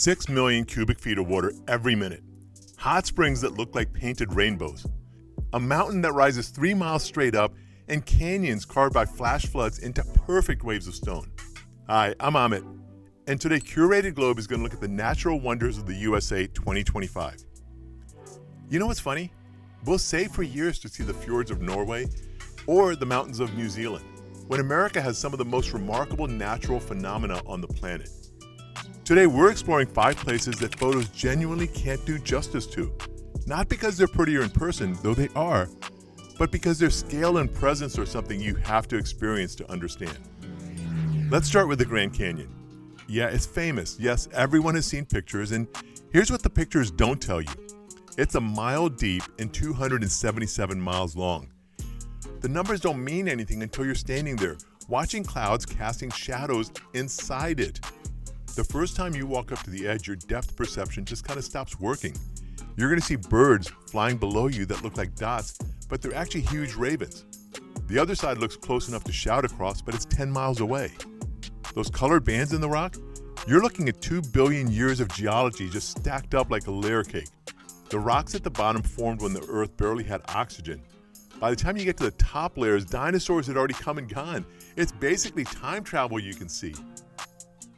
6 million cubic feet of water every minute. Hot springs that look like painted rainbows. A mountain that rises 3 miles straight up, and canyons carved by flash floods into perfect waves of stone. Hi, I'm Amit, and today Curated Globe is going to look at the natural wonders of the USA 2025. You know what's funny? We'll save for years to see the fjords of Norway or the mountains of New Zealand, when America has some of the most remarkable natural phenomena on the planet. Today we're exploring 5 places that photos genuinely can't do justice to. Not because they're prettier in person, though they are, but because their scale and presence are something you have to experience to understand. Let's start with the Grand Canyon. Yeah, it's famous. Yes, everyone has seen pictures, and here's what the pictures don't tell you. It's a mile deep and 277 miles long. The numbers don't mean anything until you're standing there, watching clouds casting shadows inside it. The first time you walk up to the edge, your depth perception just kind of stops working. You're going to see birds flying below you that look like dots, but they're actually huge ravens. The other side looks close enough to shout across, but it's 10 miles away. Those colored bands in the rock? You're looking at 2 billion years of geology just stacked up like a layer cake. The rocks at the bottom formed when the Earth barely had oxygen. By the time you get to the top layers, dinosaurs had already come and gone. It's basically time travel you can see.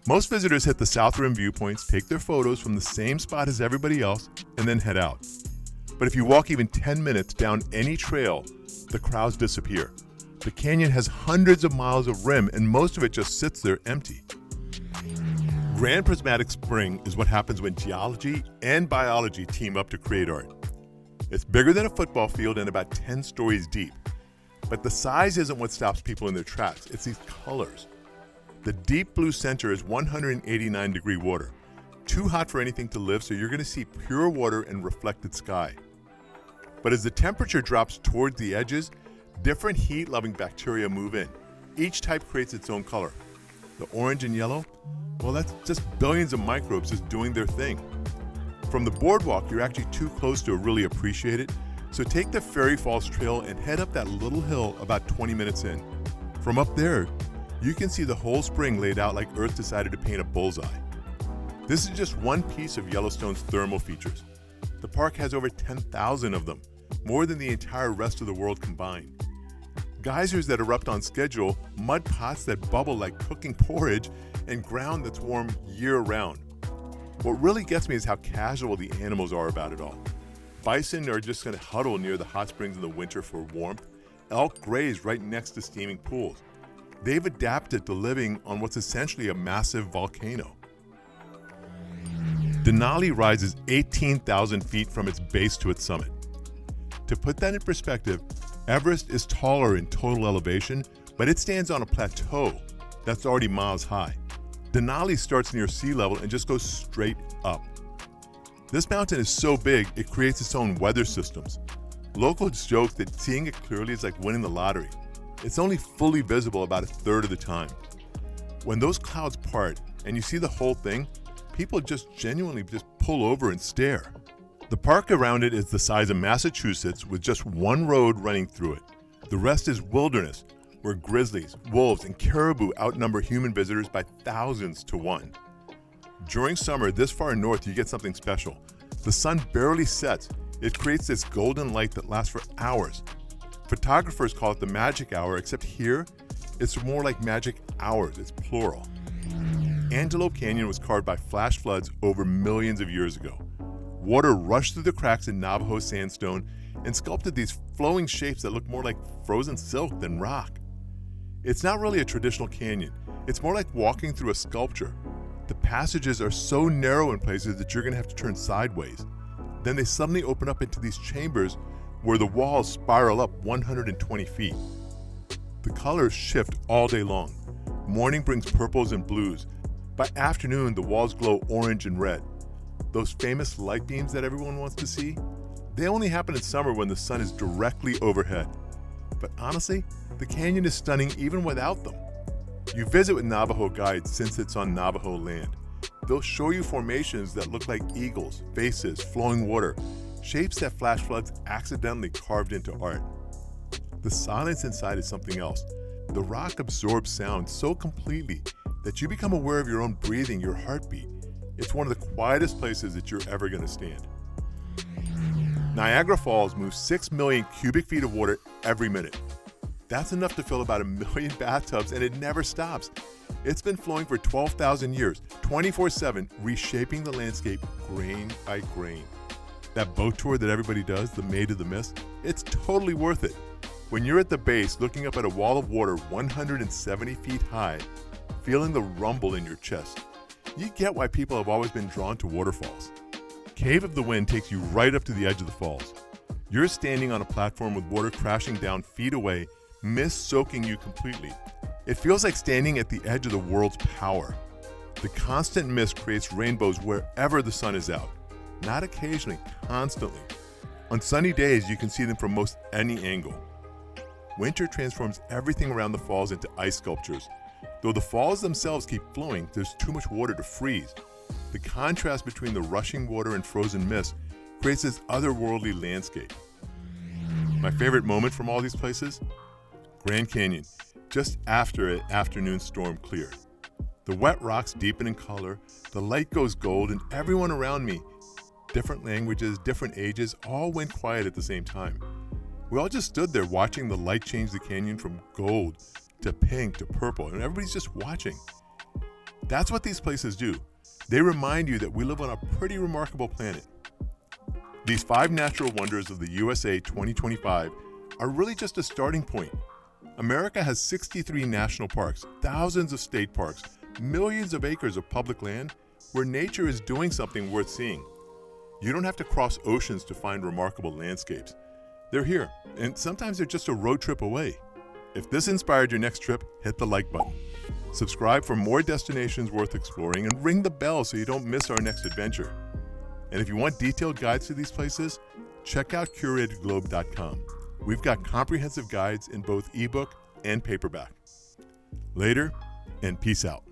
Most visitors hit the South Rim viewpoints, take their photos from the same spot as everybody else, and then head out. But if you walk even 10 minutes down any trail, the crowds disappear. The canyon has hundreds of miles of rim, and most of it just sits there empty. Grand Prismatic Spring is what happens when geology and biology team up to create art. It's bigger than a football field and about 10 stories deep. But the size isn't what stops people in their tracks, it's these colors. The deep blue center is 189-degree water. Too hot for anything to live, so you're going to see pure water and reflected sky. But as the temperature drops towards the edges, different heat-loving bacteria move in. Each type creates its own color. The orange and yellow, well, that's just billions of microbes just doing their thing. From the boardwalk, you're actually too close to really appreciate it, so take the Fairy Falls Trail and head up that little hill about 20 minutes in. From up there, you can see the whole spring laid out like Earth decided to paint a bullseye. This is just one piece of Yellowstone's thermal features. The park has over 10,000 of them, more than the entire rest of the world combined. Geysers that erupt on schedule, mud pots that bubble like cooking porridge, and ground that's warm year-round. What really gets me is how casual the animals are about it all. Bison are just going to huddle near the hot springs in the winter for warmth. Elk graze right next to steaming pools. They've adapted to living on what's essentially a massive volcano. Denali rises 18,000 feet from its base to its summit. To put that in perspective, Everest is taller in total elevation, but it stands on a plateau that's already miles high. Denali starts near sea level and just goes straight up. This mountain is so big, it creates its own weather systems. Locals joke that seeing it clearly is like winning the lottery. It's only fully visible about a third of the time. When those clouds part and you see the whole thing, people just genuinely just pull over and stare. The park around it is the size of Massachusetts with just one road running through it. The rest is wilderness, where grizzlies, wolves, and caribou outnumber human visitors by thousands to one. During summer, this far north, you get something special. The sun barely sets. It creates this golden light that lasts for hours. Photographers call it the magic hour, except here, it's more like magic hours, it's plural. Antelope Canyon was carved by flash floods over millions of years ago. Water rushed through the cracks in Navajo sandstone and sculpted these flowing shapes that look more like frozen silk than rock. It's not really a traditional canyon, it's more like walking through a sculpture. The passages are so narrow in places that you're going to have to turn sideways. Then they suddenly open up into these chambers where the walls spiral up 120 feet. The colors shift all day long. Morning brings purples and blues. By afternoon, the walls glow orange and red. Those famous light beams that everyone wants to see, they only happen in summer when the sun is directly overhead. But honestly, the canyon is stunning even without them. You visit with Navajo guides since it's on Navajo land. They'll show you formations that look like eagles, faces, flowing water, shapes that flash floods accidentally carved into art. The silence inside is something else. The rock absorbs sound so completely that you become aware of your own breathing, your heartbeat. It's one of the quietest places that you're ever going to stand. Niagara Falls moves 6 million cubic feet of water every minute. That's enough to fill about 1 million bathtubs, and it never stops. It's been flowing for 12,000 years, 24/7, reshaping the landscape grain by grain. That boat tour that everybody does, the Maid of the Mist, it's totally worth it. When you're at the base looking up at a wall of water 170 feet high, feeling the rumble in your chest, you get why people have always been drawn to waterfalls. Cave of the Wind takes you right up to the edge of the falls. You're standing on a platform with water crashing down feet away, mist soaking you completely. It feels like standing at the edge of the world's power. The constant mist creates rainbows wherever the sun is out. Not occasionally, constantly. On sunny days, you can see them from most any angle. Winter transforms everything around the falls into ice sculptures. Though the falls themselves keep flowing, there's too much water to freeze. The contrast between the rushing water and frozen mist creates this otherworldly landscape. My favorite moment from all these places? Grand Canyon, just after an afternoon storm cleared. The wet rocks deepen in color, the light goes gold, and everyone around me, different languages, different ages, all went quiet at the same time. We all just stood there watching the light change the canyon from gold to pink to purple, and everybody's just watching. That's what these places do. They remind you that we live on a pretty remarkable planet. These 5 natural wonders of the USA 2025 are really just a starting point. America has 63 national parks, thousands of state parks, millions of acres of public land where nature is doing something worth seeing. You don't have to cross oceans to find remarkable landscapes. They're here, and sometimes they're just a road trip away. If this inspired your next trip, hit the like button. Subscribe for more destinations worth exploring, and ring the bell so you don't miss our next adventure. And if you want detailed guides to these places, check out curatedglobe.com. We've got comprehensive guides in both ebook and paperback. Later, and peace out.